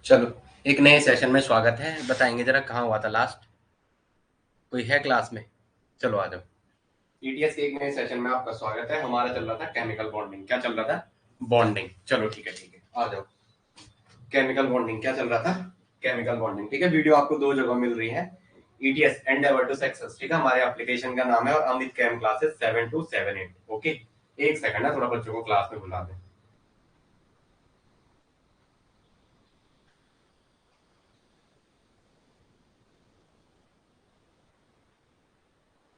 चलो, एक नए सेशन में स्वागत है। बताएंगे जरा कहाँ हुआ था लास्ट? कोई है क्लास में? चलो आ जाओ। ईटीएस के एक नए सेशन में आपका स्वागत है। हमारा चल रहा था केमिकल बॉन्डिंग। क्या चल रहा था? बॉन्डिंग। चलो ठीक है, आ जाओ। केमिकल बॉन्डिंग क्या चल रहा था? Chemical bonding. ठीक है, वीडियो आपको दो जगह मिल रही है। ETS endeavour to success. ठीक है, हमारे एप्लीकेशन का नाम है और अमित कैम क्लासेस 7278। ओके, एक सेकंड है, थोड़ा बच्चों को क्लास में बुला दें।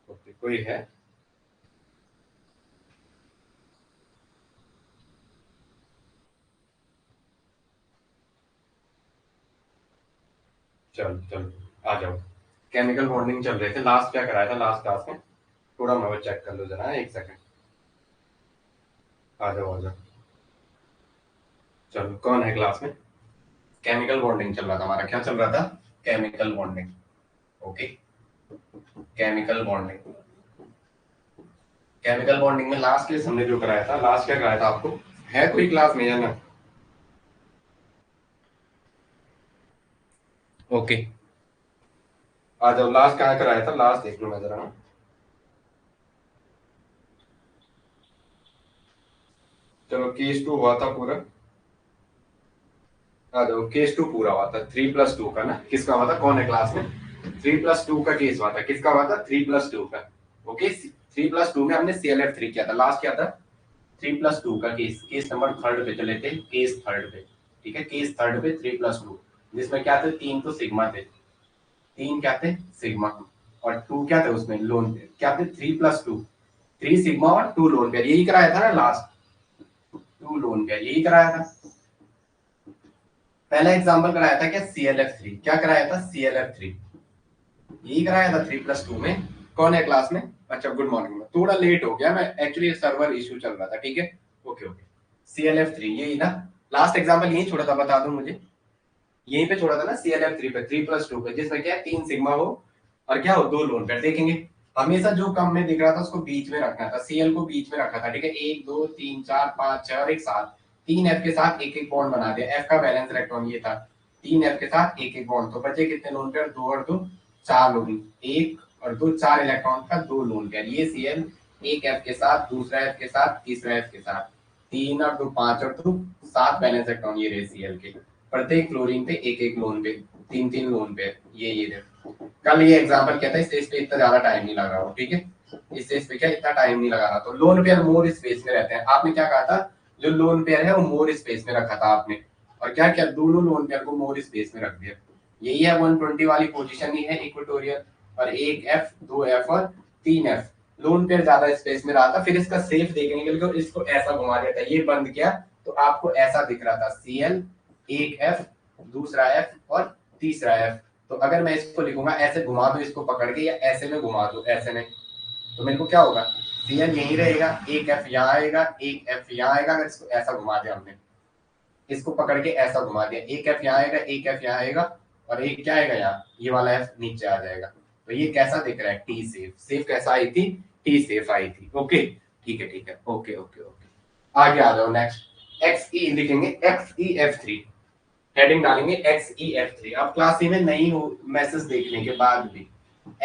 ओके, कोई है? चलो चलो आ जाओ। केमिकल बॉन्डिंग चल रहे थे। लास्ट क्या कराया था लास्ट क्लास में? थोड़ा मैं वो चेक कर लो जरा, एक सेकंड। आ जाओ आ जाओ। चलो, कौन है क्लास में? केमिकल बॉन्डिंग चल रहा था हमारा। क्या चल रहा था? Chemical bonding. Okay, chemical bonding. Chemical bonding में लास्ट केस हमने जो कराया था, लास्ट क्या कराया था आपको? है कोई क्लास में या ना? ओके, आ जाओ। लास्ट कहाँ कराया था? लास्ट देख लो मैं जरा। चलो, केस टू हुआ था पूरा। आ जाओ, केस टू पूरा हुआ था 3+2 का ना। किसका हुआ था? कौन है क्लास में? 3+2 का केस हुआ था। किसका हुआ था? 3+2 का। ओके, 3+2 में हमने ClF3 किया था। लास्ट क्या था? 3+2 का केस। केस नंबर थर्ड पे चले थे, केस थर्ड पे। ठीक है, केस थर्ड पे 3+2, जिसमें क्या थे? तीन तो सिग्मा थे। तीन क्या थे? सिग्मा। और टू क्या थे उसमें? Lone pair. क्या थे? 3+2, 3 सिग्मा और 2 लोन पेयर। यही कराया था ना लास्ट? 2 लोन पेयर यही कराया था। पहला एग्जाम्पल कराया था क्या? ClF3। क्या कराया था? ClF3 यही कराया था 3+2 में। कौन है क्लास में? अच्छा, गुड मॉर्निंग। में थोड़ा लेट हो गया मैं, एक्चुअली सर्वर इशू चल रहा था। ठीक है, ओके ओके। ClF3 यही ना? लास्ट एग्जाम्पल यही छोड़ा था, बता दो मुझे। यहीं पे छोड़ा था ना ClF3 पे, 3+2 पे, जिसमें क्या है? 3 सिग्मा हो और क्या हो? 2 लोन पेयर। देखेंगे हमेशा जो कम में दिख रहा था उसको बीच में रखना था। Cl को बीच में रखा था। ठीक है, 1 2 3 4 5 6 और एक साथ। 3F के साथ एक एक बॉन्ड बना दिया। F का बैलेंस इलेक्ट्रॉन ये था। 3F के साथ एक एक बॉन्ड, तो बचे कितने लोन पेयर? 2 और 2 4 लोन। एक और दो, 4 इलेक्ट्रॉन का 2 लोन पेयर। ये Cl एक F के साथ, दूसरा F के साथ, तीसरा F के साथ। 3 और 2 5 और 2 7 बैलेंस इलेक्ट्रॉन ये रहे Cl के। प्रत्येक क्लोरीन पे एक एक लोन पे, 3 3 लोन पे। ये देखो, कल ये एग्जांपल क्या था? इस पे इतना ज्यादा टाइम नहीं लगा रहा। ठीक है, इस पे क्या इतना टाइम नहीं लगा रहा। तो लोन पेयर मोर स्पेस में रहते हैं। आपने क्या कहा था? जो लोन पेयर है वो मोर स्पेस में रखा था आपने। और क्या क्या? दोनों लोन पेयर को मोर स्पेस में रख दिया। यही है 120 वाली पोजीशन ही है इक्वेटोरियल। और एक F, 2F और 3F। लोन पेयर ज्यादा स्पेस में रहा था। फिर इसका सेफ देखने के लिए इसको ऐसा घुमा दिया था, ये बंद किया तो आपको ऐसा दिख रहा था। Cl एक F, दूसरा F और तीसरा F। तो अगर मैं इसको लिखूंगा ऐसे, घुमा दो इसको पकड़ के, या ऐसे में घुमा दो, ऐसे में, तो मेरे को क्या होगा? Cl यही रहेगा, एक F यहाँ आएगा, एक F यहाँ आएगा। अगर इसको ऐसा घुमा दिया हमने, इसको पकड़ के ऐसा घुमा दिया, एक F यहाँ आएगा, एक F यहाँ आएगा, और एक क्या आएगा यहाँ? ये वाला F नीचे आ जाएगा। तो ये कैसा दिख रहा है? T safe. सेफ कैसा आई थी? टी सेफ आई थी। ओके, ठीक है, ओके ओके ओके। आगे आ जाओ। नेक्स्ट XE लिखेंगे, XeF3। हेडिंग डालेंगे XeF3। अब क्लास सी में नहीं हो मैसेज देखने के बाद भी,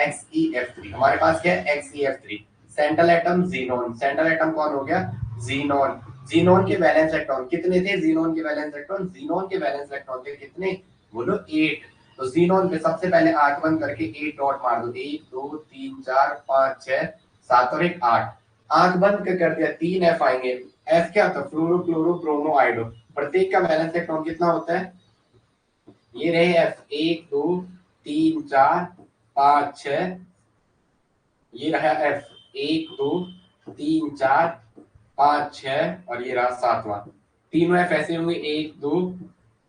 XeF3 हमारे पास क्या है? XeF3 central atom xenon. Central atom कौन हो गया? जीनोन। जीनोन के वैलेंस इलेक्ट्रॉन कितने थे? जीनोन के वैलेंस इलेक्ट्रॉन, जीनोन के वैलेंस इलेक्ट्रॉन थे कितने? बोलो 8। तो जीनोन पे सबसे पहले 8 बंद करके 8 डॉट मार दो। 1 2 3 4 5 6 7 और एक 8। आंख बंद कर दिया, 3F आएंगे। F क्या था? Fluoro chloro bromo आइडो। प्रत्येक का वैलेंस इलेक्ट्रॉन कितना होता है? ये रहे F, 1 2 3 4 5 6। ये रहा F, 1 2 3 4 5 6, और ये रहा सातवां। तीनों F ऐसे होंगे, 1 2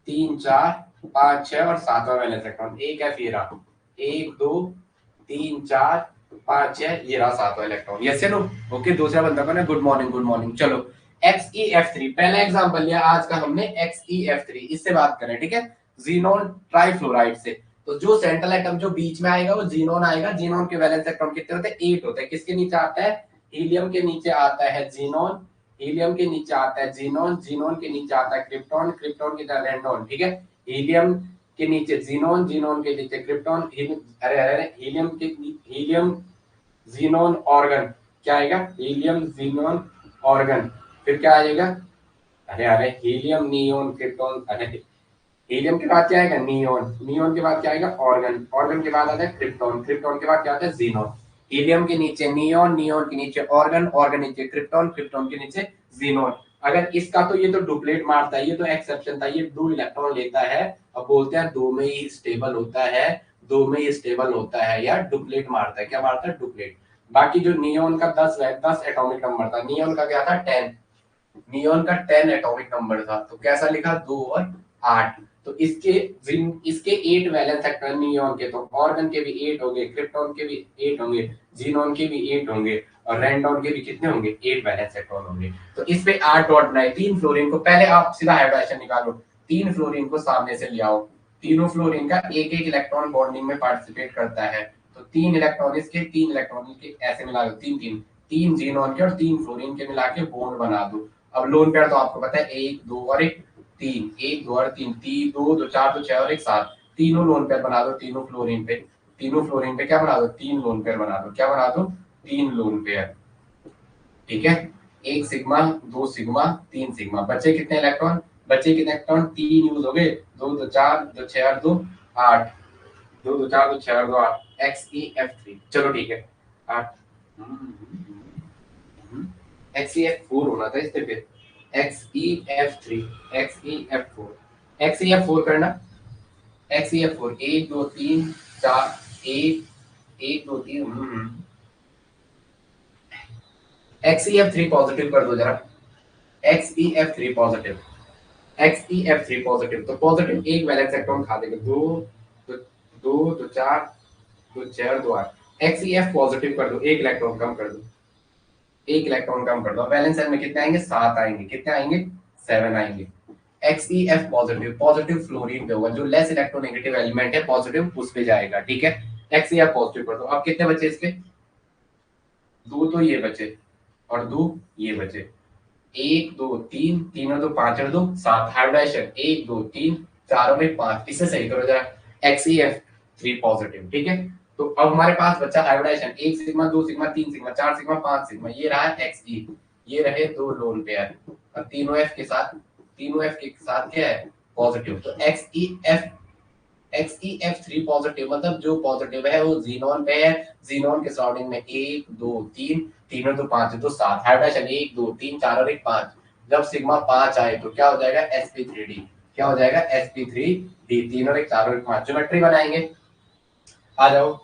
3 4 5 6 और सातवां वैलेंस इलेक्ट्रॉन। एक F ये रहा, 1 2 3 4 5 6, ये रहा सातवां इलेक्ट्रॉन। यस या नो? ओके, दूसरा बंदा कौन है? Good morning good morning. चलो, XeF3 पहला एग्जांपल लिया आज का हमने। XeF3 इससे बात करें। ठीक है, जीनोन ट्राइफ्लोराइड से। तो जो सेंट्रल एटम जो बीच में आएगा वो जीनोन आएगा। जीनोन के वैलेंस इलेक्ट्रॉन कितने होते हैं? 8 होते हैं। किसके नीचे आता है? हीलियम के नीचे आता है जीनोन। हीलियम के नीचे आता है जीनोन। जीनोन के नीचे आता है क्रिप्टॉन। क्रिप्टॉन की तरह रेंडोन। ठीक है, हीलियम के नीचे जीनोन, जीनोन के नीचे क्रिप्टॉन, अरे अरे हीलियम के हीलियम जीनोन ऑर्गन, क्या आएगा? Helium xenon organ. फिर क्या आएगा? अरे अरे हीलियम नियोन क्रिप्टॉन, अरे हीलियम के बाद क्या आएगा? नियोन, नियोन के बाद क्या आएगा? ऑर्गन, ऑर्गन के बाद आता है क्रिप्टॉन, क्रिप्टॉन के बाद क्या आता है? जीनोन। हीलियम के नीचे नियोन, नियोन के नीचे ऑर्गन, ऑर्गन नीचे क्रिप्टॉन, क्रिप्टॉन के नीचे जीनोन। अगर इसका तो ये तो डुप्लेट मारता है, ये तो एक्सेप्शन था, ये 2 इलेक्ट्रॉन लेता है। अब बोलते हैं 2 में ही स्टेबल होता है, 2 में ही स्टेबल होता है, या डुप्लेट मारता है। क्या मारता है? डुप्लेट। बाकी जो नियोन का 10 एटॉमिक नंबर था, नियोन का क्या था? 10, नियोन का 10 एटॉमिक नंबर था, तो कैसा लिखा? 2 और 8। तो इसके 8 वैलेंस इलेक्ट्रॉन नियोन के, तो ऑर्गन के भी 8 होंगे, क्रिप्टॉन के भी 8 होंगे, जीनोन के भी 8 होंगे, और रैंडॉन के भी कितने होंगे? 8 वैलेंस इलेक्ट्रॉन होंगे। तो इस पे 8 डॉट बनाए। 3 फ्लोरीन को पहले आप सीधा हाइब्रिडेशन निकालो, 3 फ्लोरीन को सामने से ले आओ, तीनों फ्लोरीन का एक एक इलेक्ट्रॉन बॉन्डिंग में पार्टिसिपेट करता है, तो 3 इलेक्ट्रॉन इसके, 3 इलेक्ट्रॉन इसके, ऐसे मिला दो, 3 जीनोन के और 3 फ्लोरीन के मिला के बॉन्ड बना दो। अब लोन पेयर तो आपको पता है 1 2 और 1 3, 1 2 और 3, 3 2 2 4 2 6 और 1 7, तीनों लोन पेयर बना दो तीनों फ्लोरीन पे। तीनों फ्लोरीन पे क्या बना दो? 3 लोन पेयर बना दो। क्या बना दो? 3 लोन पेयर। ठीक है, 1 सिग्मा 2 सिग्मा 3 सिग्मा। बचे कितने इलेक्ट्रॉन? बचे कितने इलेक्ट्रॉन? 3 यूज हो गए, 2 2 4 2 6 और 2 8, 2 2 4 2 6 और 2 8, XeF3। चलो ठीक है, 8 XeF4 होना था इससे, फिर XeF3, XeF4, XeF4 करना। XeF4 1 2 3 4 1 1 2 3 XeF3 पॉजिटिव कर दो जरा। XeF3 पॉजिटिव, XeF3 पॉजिटिव, तो पॉजिटिव एक वैलेंस इलेक्ट्रॉन खा देगा। 2 2 2 4 2 6 और 2 8। XeF पॉजिटिव कर दो, एक इलेक्ट्रॉन कम कर दो, एक इलेक्ट्रॉन कम कर दो। वैलेंस में कितने आएंगे? 7 आएंगे। कितने आएंगे? 7 आएंगे। XeF पॉजिटिव, पॉजिटिव फ्लोरीन पे होगा, जो लेस इलेक्ट्रोनेगेटिव एलिमेंट है पॉजिटिव उस पे जाएगा। ठीक है, XeF पॉजिटिव कर दो। अब कितने बचे इसके? 2 तो ये बचे और 2 ये बचे। 1 2 3, 3 और 2 5 और 2 7, हाइब्रिडेशन 1 2 3 4 और 5, इसे सही करो जरा। XeF3 positive. ठीक है, तो अब हमारे पास बचा hybridisation 1 sigma 2 sigma 3 sigma 4 sigma 5 sigma. ये रहा Xe, ये रहे 2 लोन पेयर, और तीनों F के साथ, तीनों F के साथ क्या है? पॉजिटिव। तो XeF3 पॉजिटिव मतलब जो पॉजिटिव है वो जीनोन पे है, जीनोन के सराउंडिंग में 1 2 3, 3 और 2 5 तो 7, हाइब्रिडेशन 1 2 3 4 और 1 5। जब सिग्मा 5 आए तो क्या हो जाएगा? sp3d। क्या हो जाएगा? sp3d। 3 और 1 4 और 1 5। ज्योमेट्री बनाएंगे, आ जाओ।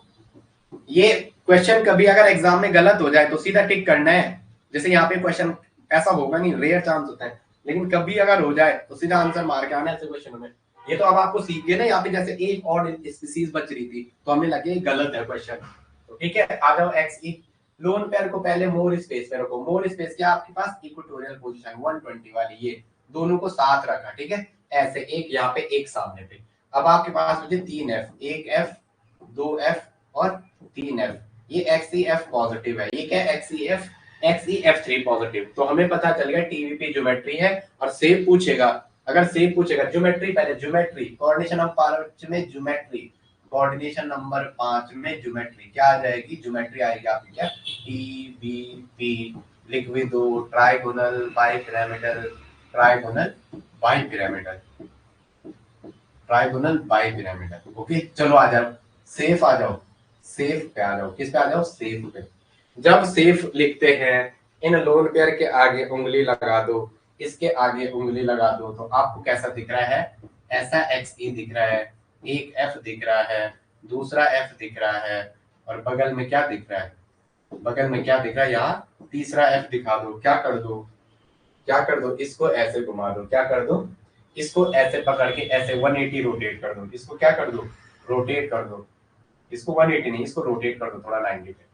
ये क्वेश्चन कभी अगर एग्जाम में गलत हो जाए तो सीधा टिक करना है। जैसे यहाँ पे क्वेश्चन ऐसा होगा नहीं, रेयर चांस होता है, लेकिन कभी अगर हो जाए तो सीधा आंसर मार के आना ऐसे क्वेश्चन में। ये तो अब आपको सीख गए ना, यहाँ पे जैसे एक और स्पीसीज बच रही थी तो हमें लगे गलत है क्वेश्चन, तो ठीक है आ जाओ। Xe लोन पेयर को पहले मोर स्पेस पे रखो। मोर स्पेस क्या आपके पास? इक्वेटोरियल पोजीशन 120 वाली, ये दोनों को साथ रखा। ठीक है, ऐसे एक यहाँ पे एक सामने पे। अब आपके पास बचे 3F, 1F 2F और 3F। ये XeF पॉजिटिव है। ये क्या? XeF3 positive. तो हमें पता चल गया टीवीपी ज्योमेट्री है। और सेव पूछेगा, अगर सेव पूछेगा ज्योमेट्री, पहले ज्योमेट्री कोऑर्डिनेशन नंबर 5 में ज्योमेट्री, कोऑर्डिनेशन नंबर 5 में ज्योमेट्री क्या आ जाएगी? ज्योमेट्री आएगी आपकी क्या? टीवीपी लिख भी दो, trigonal bipyramidal, trigonal bipyramidal, trigonal bipyramidal. Okay चलो आ जाओ, सेफ आ जाओ, सेफ पे आ जाओ। किस पे आ जाओ? सेफ पे। जब सेफ लिखते हैं, इन लोन पेयर के आगे उंगली लगा दो, इसके आगे उंगली लगा दो, तो आपको कैसा दिख रहा है? ऐसा Xe दिख रहा है, एक F दिख रहा है, दूसरा F दिख रहा है, और बगल में क्या दिख रहा है? बगल में क्या दिख रहा है? यहाँ तीसरा F दिखा दो। क्या कर दो? क्या कर दो? इसको ऐसे घुमा दो। क्या कर दो? इसको ऐसे पकड़ के ऐसे 180 रोटेट कर दो। इसको क्या कर दो? रोटेट कर दो। इसको 180 नहीं, इसको रोटेट कर दो थोड़ा 90 पे।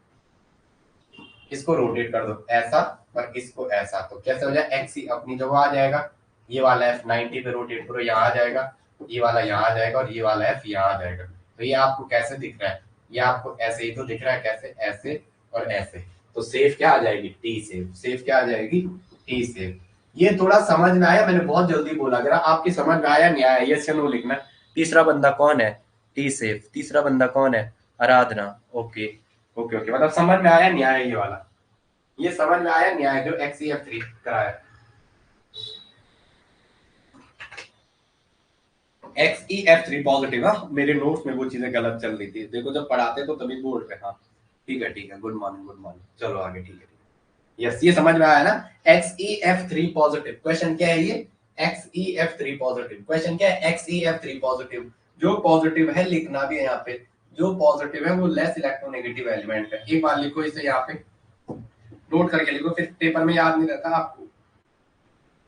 इसको रोटेट कर दो ऐसा और इसको ऐसा, तो कैसे हो जाए? Xe अपनी जगह आ जाएगा। ये वाला F 90 पे रोटेट करो, यहाँ आ जाएगा, ये वाला यहाँ आ जाएगा, और ये वाला F यहाँ आ जाएगा। तो ये आपको कैसे दिख रहा है? ये आपको ऐसे ही तो दिख रहा है। कैसे? ऐसे और ऐसे। तो सेफ क्या आ जाएगी? T safe. सेफ क्या आ जाएगी? T safe. ये थोड़ा समझ में आया, मैंने बहुत जल्दी बोला, अगर आपकी समझ में आया नहीं आया यस या नो लिखना। तीसरा बंदा कौन है, टी सेफ। तीसरा बंदा कौन है, आराधना। ओके ओके ओके, मतलब समझ में आया नहीं आया ये वाला, ये समझ में आया नहीं आया जो XEF3 कराया। XEF3 positive. हाँ मेरे नोट्स में वो चीजें गलत चल रही थी, देखो जब पढ़ाते तो तभी बोर्ड पे। हाँ ठीक है, गुड मॉर्निंग गुड मॉर्निंग, चलो आगे। ठीक है यस, ये समझ में आया ना। XEF3 पॉजिटिव, क्वेश्चन क्या है ये, XEF3 पॉजिटिव। क्वेश्चन क्या है, XEF3 पॉजिटिव। जो पॉजिटिव है लिखना भी है यहाँ पे, जो पॉजिटिव है वो लेस इलेक्ट्रोनेगेटिव एलिमेंट है। एक बार लिखो इसे यहाँ पे, नोट करके लिखो, फिर पेपर में याद नहीं रहता आपको।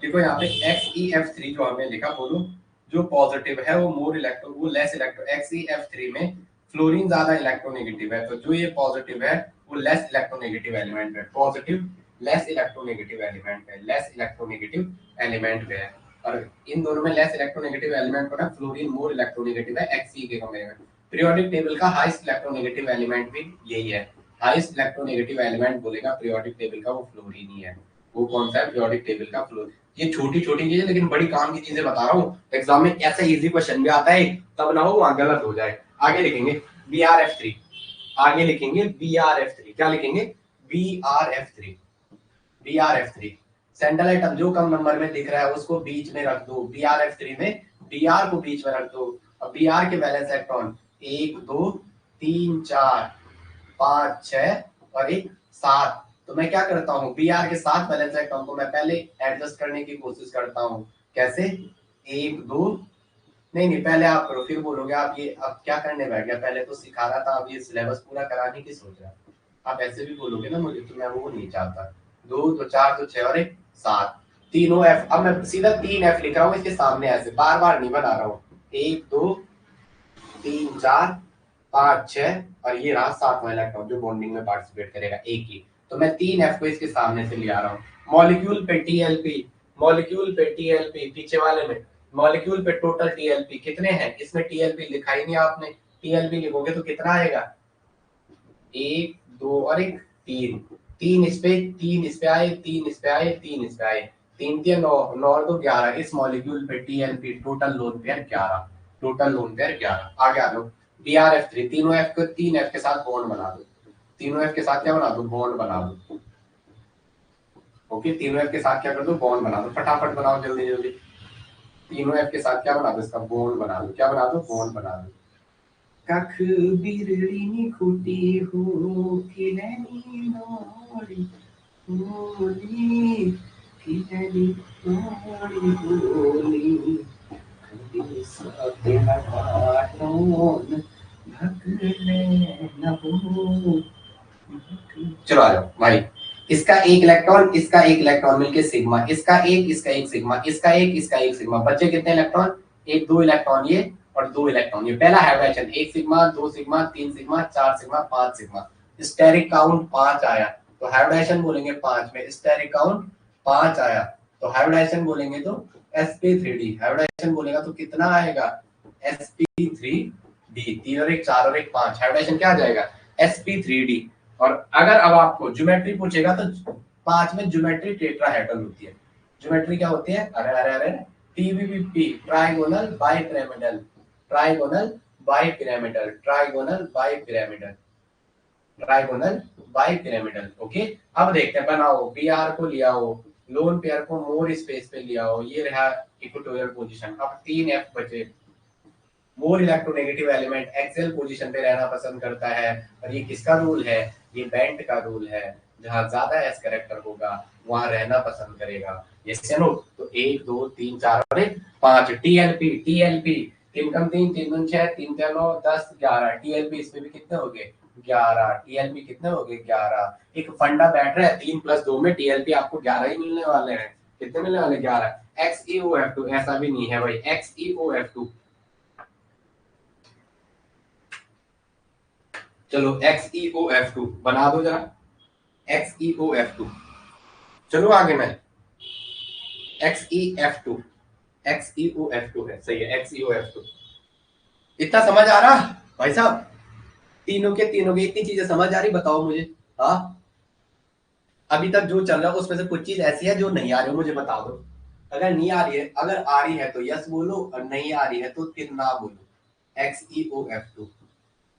लिखो यहाँ पे XEF3 जो हमने लिखा, बोलो जो पॉजिटिव है वो मोर इलेक्ट्रो, वो लेस इलेक्ट्रो। XEF3 में फ्लोरीन ज्यादा इलेक्ट्रोनेगेटिव है, तो जो ये पॉजिटिव है वो लेस इलेक्ट्रोनेगेटिव एलिमेंट है। पॉजिटिव लेस इलेक्ट्रोनेगेटिव एलिमेंट है, लेस इलेक्ट्रोनेगेटिव एलिमेंट है। और इन दोनों में लेस इलेक्ट्रोनेगेटिव एलिमेंट होना, फ्लोरीन मोर इलेक्ट्रोनेगेटिव है Xe के कंपेयर में। पीरियोडिक टेबल का हाईएस्ट इलेक्ट्रोनेगेटिव एलिमेंट भी यही है, हाईएस्ट इलेक्ट्रोनेगेटिव एलिमेंट बोलेगा पीरियोडिक टेबल का वो फ्लोरीन ही है। वो कौन सा है, पीरियोडिक टेबल का फ्लोरीन। ये छोटी छोटी चीजें लेकिन बड़ी काम की चीजें बता रहा हूँ, एग्जाम में ऐसा इजी क्वेश्चन भी आता है, तब ना हो वहां गलत हो जाए। आगे लिखेंगे BRF3, आगे लिखेंगे BRF3, क्या लिखेंगे, BRF3। BRF3 सेंट्रल एटम जो कम नंबर में दिख रहा है उसको बीच में रख दो, BRF3 में Br को बीच में रख दो। अब Br के वैलेंस इलेक्ट्रॉन 1 2 3 4 5 6 और 1 7। तो मैं क्या करता हूँ, Br के साथ वैलेंस इलेक्ट्रॉन को मैं पहले एडजस्ट करने की कोशिश करता हूँ। कैसे, 1 2, नहीं पहले आप करो फिर बोलोगे। आप ये अब क्या करने बैठ गया, पहले तो सिखा रहा था, अब ये सिलेबस पूरा कराने की सोच रहा है। आप ऐसे भी बोलोगे ना मुझे, तो मैं वो नहीं चाहता। 2 तो 4 तो 6 और 1 7, तीनों F। अब मैं सीधा 3F लिख रहा हूँ इसके सामने, ऐसे बार बार नहीं बना रहा हूँ। 1 2 3 4 5 6 और ये रहा 7वां इलेक्ट्रॉन जो बॉन्डिंग में पार्टिसिपेट करेगा, एक ही। तो मैं 3F को इसके सामने से ले आ रहा हूँ। मॉलिक्यूल पे TLP, मॉलिक्यूल पे TLP पीछे वाले में, मॉलिक्यूल पे टोटल TLP कितने हैं, इसमें TLP लिखा ही नहीं आपने। TLP लिखोगे तो कितना आएगा, 1 2 और 1 3। 3 इस पे, 3 इस पे आए, 3 इस पे आए, 3 इस पे आए, 3 3 9 9 और 2 11। इस मॉलिक्यूल पे TLP total lone pair 11, total lone pair 11। आगे आ लो, BRF3 तीनों F को 3F के साथ बॉन्ड बना दो, तीनों F के साथ क्या बना दो, बॉन्ड बना दो। ओके, तीनों F के साथ क्या कर दो, बॉन्ड बना दो, फटाफट बनाओ जल्दी जल्दी। तीनों F के साथ क्या बना दो, इसका बॉन्ड बना दो। क्या बना दो, बॉन्ड बना दो। कख बिरड़ी खुटी हो किरनी नोड़ी होली, किरनी नोड़ी होली, कभी सके हटाटोन भगले न हो। चलो आ जाओ भाई, इसका एक इलेक्ट्रॉन, इसका एक इलेक्ट्रॉन मिलके सिग्मा, इसका एक सिग्मा, इसका एक सिग्मा। बचे कितने इलेक्ट्रॉन, एक 2 इलेक्ट्रॉन ये और 2 इलेक्ट्रॉन ये। पहला hybridisation 1 sigma 2 sigma 3 sigma 4 sigma 5 sigma. Steric count 5 आया तो हाइब्रिडेशन बोलेंगे 5 में। स्टेरिक काउंट 5 आया तो हाइब्रिडेशन बोलेंगे तो sp3d। हाइब्रिडेशन बोलेगा तो कितना आएगा, sp3d। 3 और 1 4 और 1 5, हाइब्रिडेशन क्या आ जाएगा, sp3d। और अगर अब आपको ज्योमेट्री पूछेगा तो 5 में ज्योमेट्री टेट्राहेड्रल होती है। ज्योमेट्री क्या होती है, अरे अरे अरे, TBBP trigonal bipyramidal, trigonal bipyramidal, trigonal bipyramidal, trigonal bipyramidal. Okay, अब देखते हैं, बनाओ Br को लिया हो, लोन पेयर को मोर स्पेस पे लिया हो, ये रहा इक्वेटोरियल पोजीशन। अब 3F बचे, more electronegative element axial position पे रहना पसंद करता है। और ये किसका रूल है, ये बेंट का रूल है, जहां ज्यादा एस कैरेक्टर होगा वहां रहना पसंद करेगा। ये नो, तो 1 2 3 4 और 5। टीएलपी, टीएलपी 3 कम 3 3 दूनी 6 3 3 9 10 11। टीएलपी इसमें भी कितने हो गए, 11। टीएलपी कितने हो गए, 11। एक फंडा बैठ रहा है 3 + 2 में, टीएलपी आपको 11 ही मिलने वाले हैं। कितने मिलने वाले, 11। XeOF2 ऐसा भी नहीं है भाई, XeOF2। चलो XeOF2 बना दो जरा, XeOF2। चलो आगे मैं, XeF2, XeOF2 है, सही है XeOF2। इतना समझ आ रहा भाई साहब, तीनों के इतनी चीजें समझ आ रही, बताओ मुझे। हाँ अभी तक जो चल रहा है उसमें से कुछ चीज ऐसी है जो नहीं आ रही हो, मुझे बता दो। अगर नहीं आ रही है, अगर आ रही है तो यस बोलो, और नहीं आ रही है तो फिर ना बोलो। XeO F2,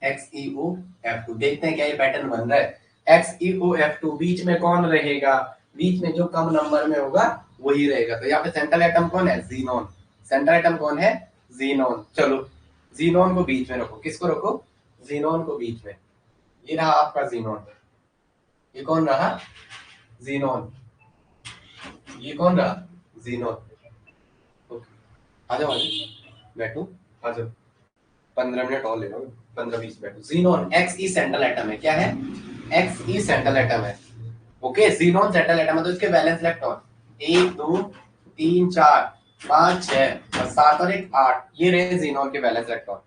XeO F2, देखते हैं क्या ये पैटर्न बन रहा है। XeO F2, बीच में कौन रहेगा? बीच में जो कम नंबर में होगा वही रहेगा। तो यहाँ पे सेंट्रल एटम कौन है? जीनोन। सेंट्रल एटम कौन है? जीनोन। चलो जीनोन को बीच में रखो। किसको रखो? जीनोन को बीच में। ये रहा आपका जीनोन। ये कौन रहा? जीनोन। ये कौन रहा? जीनोन। ओके, आ जाओ बैठो, आ जाओ। 15 मिनट और ले लो, 15-20 मिनट। जीनोन एक्स ई सेंट्रल एटम है। क्या है? एक्स ई सेंट्रल एटम है। ओके, जीनोन सेंट्रल एटम है, तो इसके वैलेंस इलेक्ट्रॉन 1 2 3 4 5 6 और 7 और 1 8, ये रहे जीनोन के वैलेंस इलेक्ट्रॉन।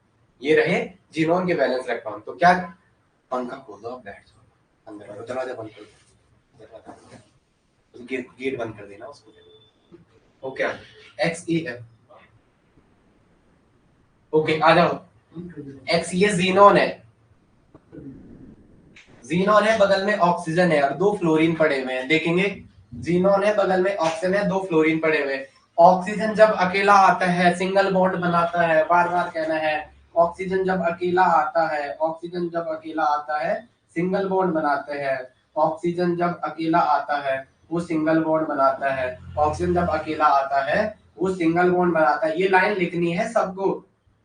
ये रहे जीनोन के वैलेंस इलेक्ट्रॉन। तो क्या, पंखा खोल दो, बैठ जाओ अंदर, और दरवाजा बंद कर दो, गेट बंद कर देना उसको। Okay, X E F. Okay, आ जाओ। एक्स ये जीनोन है, जीनोन है, बगल में ऑक्सीजन है और 2 फ्लोरीन पड़े हुए हैं। देखेंगे, जीनोन है, बगल में ऑक्सीजन है, 2 फ्लोरीन पड़े हुए हैं। ऑक्सीजन जब अकेला आता है सिंगल बॉन्ड बनाता है, बार बार कहना है। ऑक्सीजन जब अकेला आता है, ऑक्सीजन जब अकेला आता है सिंगल बॉन्ड बनाते हैं। ऑक्सीजन जब अकेला आता है वो सिंगल बॉन्ड बनाता है। ऑक्सीजन जब अकेला आता है वो सिंगल बॉन्ड बनाता है। ये लाइन लिखनी है सबको।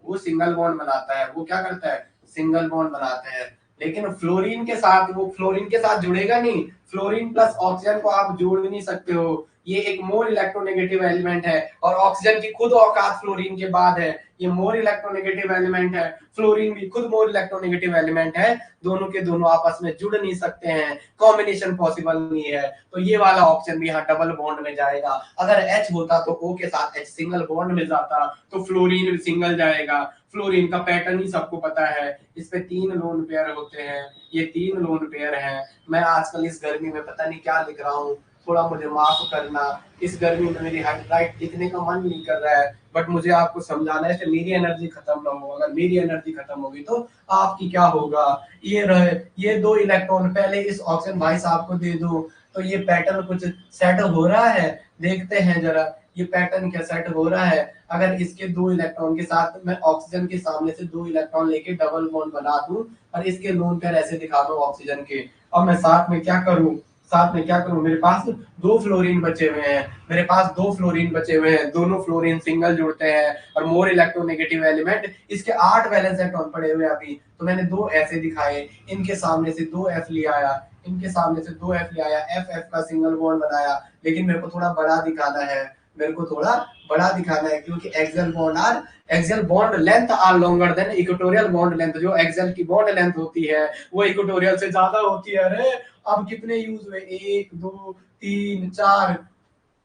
वो सिंगल बॉन्ड बनाता है, वो क्या करता है? सिंगल बॉन्ड बनाता है। लेकिन फ्लोरीन के साथ, वो फ्लोरीन के साथ जुड़ेगा नहीं। फ्लोरीन प्लस ऑक्सीजन को आप जोड़ नहीं सकते हो। ये एक मोर इलेक्ट्रोनेगेटिव एलिमेंट है और ऑक्सीजन की खुद औकात फ्लोरीन के बाद है। ये मोर इलेक्ट्रोनेगेटिव एलिमेंट है, फ्लोरीन भी खुद मोर इलेक्ट्रोनेगेटिव एलिमेंट है। दोनों के दोनों आपस में जुड़ नहीं सकते हैं, कॉम्बिनेशन पॉसिबल नहीं है। तो ये वाला ऑप्शन भी यहाँ डबल बॉन्ड में जाएगा। अगर H होता तो O के साथ H सिंगल बॉन्ड में जाता, तो फ्लोरीन सिंगल जाएगा। फ्लोरीन का पैटर्न ही सबको पता है, इस पे 3 लोन पेयर होते हैं। ये 3 लोन पेयर हैं। मैं आजकल इस गर्मी में पता नहीं क्या लिख रहा हूँ, थोड़ा मुझे माफ करना। इस गर्मी में मेरी हाइड्राइट लिखने का मन नहीं कर रहा है, बट मुझे आपको समझाना है, इससे मेरी एनर्जी खत्म ना हो। अगर मेरी एनर्जी खत्म होगी तो आपकी क्या होगा? ये रहे, ये 2 इलेक्ट्रॉन पहले इस ऑक्सीजन भाई साहब को दे दो। तो ये पैटर्न कुछ सेट हो रहा है, देखते हैं जरा ये पैटर्न क्या सेट हो रहा है। अगर इसके 2 इलेक्ट्रॉन के साथ मैं ऑक्सीजन के सामने से 2 इलेक्ट्रॉन लेके डबल बॉन्ड बना दूं और इसके लोन पेयर ऐसे दिखा दूं ऑक्सीजन के। अब मैं साथ में क्या करूं? साथ में क्या करूं? मेरे पास 2 फ्लोरीन बचे हुए हैं, मेरे पास 2 फ्लोरीन बचे हुए हैं, दोनों फ्लोरीन सिंगल जुड़ते हैं और मोर इलेक्ट्रोनेगेटिव एलिमेंट, इसके 8 वैलेंस इलेक्ट्रॉन पड़े हुए अभी। तो मैंने 2 ऐसे दिखाए, इनके सामने से 2 F ले आया, इनके सामने से 2 F ले आया, F F का सिंगल बॉन्ड बनाया। लेकिन मेरे को थोड़ा बड़ा दिखाना है, मेरे को थोड़ा बड़ा दिखाना है, क्योंकि axial bond length are longer than equatorial bond length. जो एक्सियल की बॉन्ड लेंथ होती है वो इक्वेटोरियल से ज्यादा होती है। अरे अब कितने यूज हुए? 1 2 3 4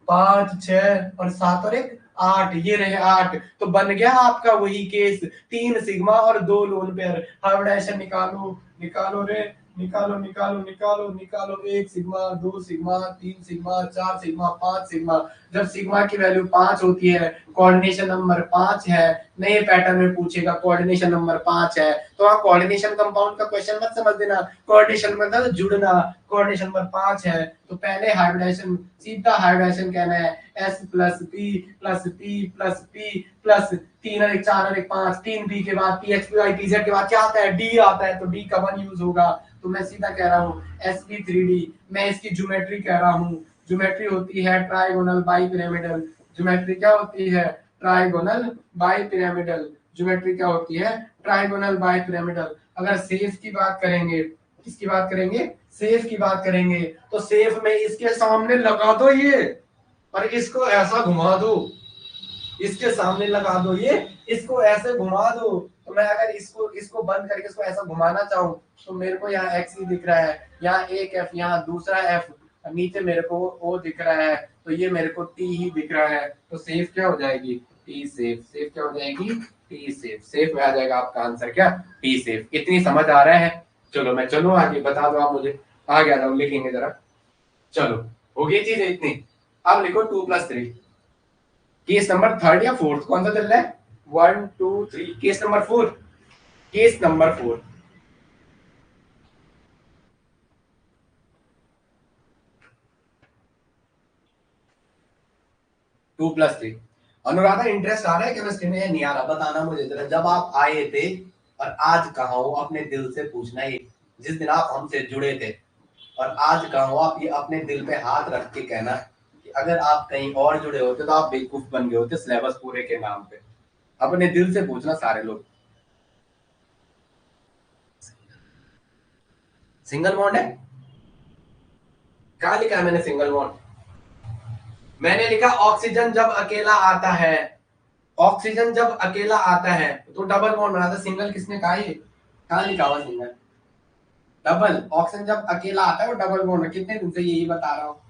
5 6 और 7 और 1 8, ये रहे 8। तो बन गया आपका वही केस, 3 सिग्मा और 2 लोन पेयर। हाइब्रिडाइजेशन निकालो, निकालो रे, निकालो निकालो निकालो निकालो। 1 sigma, 2 sigma, 3 sigma, 4 sigma, 5 sigma. जब सिग्मा की वैल्यू 5 होती है, कोऑर्डिनेशन नंबर 5 है। नए पैटर्न में पूछेगा कोऑर्डिनेशन नंबर 5 है, तो आप कोऑर्डिनेशन कंपाउंड का क्वेश्चन मत समझ देना। कोऑर्डिनेशन मतलब जुड़ना। कोऑर्डिनेशन नंबर 5 है तो पहले हाइब्रिडाइजेशन, सीधा हाइब्रिडाइजेशन कहना है। S plus P plus P plus P plus 3 और 1 4 और 1 5, 3P के बाद PHPY PZ के बाद क्या आता है? D आता है, तो D का 1 यूज होगा। तो मैं सीधा कह रहा हूँ sp3d। मैं इसकी ज्योमेट्री कह रहा हूँ। ज्योमेट्री होती है ट्राइगोनल बाई पिरामिडल। ज्योमेट्री क्या होती है? Trigonal bi pyramidal. ज्योमेट्री क्या होती है? Trigonal bi pyramidal. अगर सेफ की बात करेंगे, किसकी बात करेंगे? सेफ की बात करेंगे, तो सेफ में इसके सामने लगा दो ये और इसको ऐसा घुमा दो, इसके सामने लगा दो ये, इसको ऐसे घुमा दो। तो मैं अगर इसको बंद करके इसको ऐसा घुमाना चाहूँ तो मेरे को यहाँ एक्स ही दिख रहा है, यहाँ एक एफ, यहाँ दूसरा एफ, नीचे मेरे को ओ दिख रहा है, तो ये मेरे को टी ही दिख रहा है। तो सेफ क्या हो जाएगी? T safe. सेफ क्या हो जाएगी? T safe. सेफ में आ जाएगा आपका आंसर क्या? T safe. इतनी समझ आ रहा है? चलो मैं चलो आगे, बता दो आप मुझे, आगे आ जाओ, लिखेंगे जरा। चलो हो गई चीज इतनी। अब लिखो 2+3। केस नंबर 3rd या 4th कौन सा चल रहा है? 1 2 3, case number 4। Case number 4। 2+3। Anuradha interest आ रहा है केमिस्ट्री में या नहीं आ रहा, बताना मुझे जरा। जब आप आए थे और आज कहाँ हो, अपने दिल से पूछना ही। जिस दिन आप हमसे जुड़े थे और आज कहाँ हो, आप ये अपने दिल पे हाथ रख के कहना कि अगर आप कहीं और जुड़े होते तो आप बेवकूफ बन गए होते सिलेबस पूरे के नाम पे। अपने दिल से पूछना सारे लोग। सिंगल बॉन्ड है? कहाँ लिखा है मैंने सिंगल बॉन्ड? मैंने लिखा ऑक्सीजन जब अकेला आता है, ऑक्सीजन जब अकेला आता है तो डबल बॉन्ड बनाता है। सिंगल किसने कहा? ये कहाँ लिखा हुआ सिंगल? डबल। ऑक्सीजन जब अकेला आता है वो डबल बॉन्ड है। कितने दिन से यही बता रहा हूँ।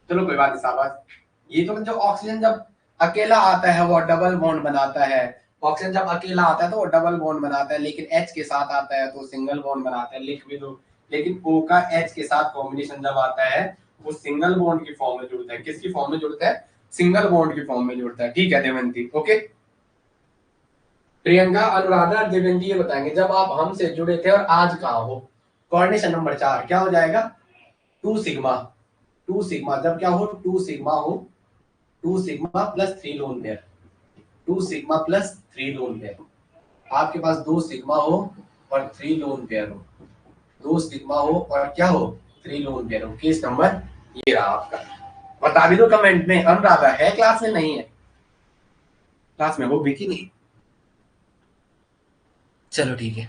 चलो कोई बात नहीं शाबाश। ये तो जो ऑक्सीजन जब अकेला आता है वो डबल बॉन्ड बनाता है। ऑक्सीजन जब अकेला आता है तो वो डबल बॉन्ड बनाता है, लेकिन H के साथ आता है तो सिंगल बॉन्ड बनाता है। लिख भी दो। लेकिन O का H के साथ कॉम्बिनेशन जब आता है वो सिंगल बॉन्ड की फॉर्म में जुड़ता है। किसकी फॉर्म में जुड़ता है? सिंगल बॉन्ड की फॉर्म में जुड़ता है। ठीक है देवंती, ओके। प्रियंका, अनुराधा, देवेंद्र ये बताएंगे जब आप हमसे जुड़े थे और आज कहाँ हो। कोऑर्डिनेशन नंबर 4 क्या हो जाएगा? 2 सिग्मा। 2 सिग्मा जब क्या हो? 2 सिग्मा हो। 2 sigma plus 3 lone pair. 2 sigma plus 3 lone pair. आपके पास 2 सिग्मा हो और 3 लोन पेयर हो। 2 सिग्मा हो और क्या हो? 3 लोन पेयर हो। केस नंबर ये रहा आपका। बता भी दो कमेंट में, अनुराधा है क्लास में? नहीं है क्लास में, वो विकी नहीं। चलो ठीक है,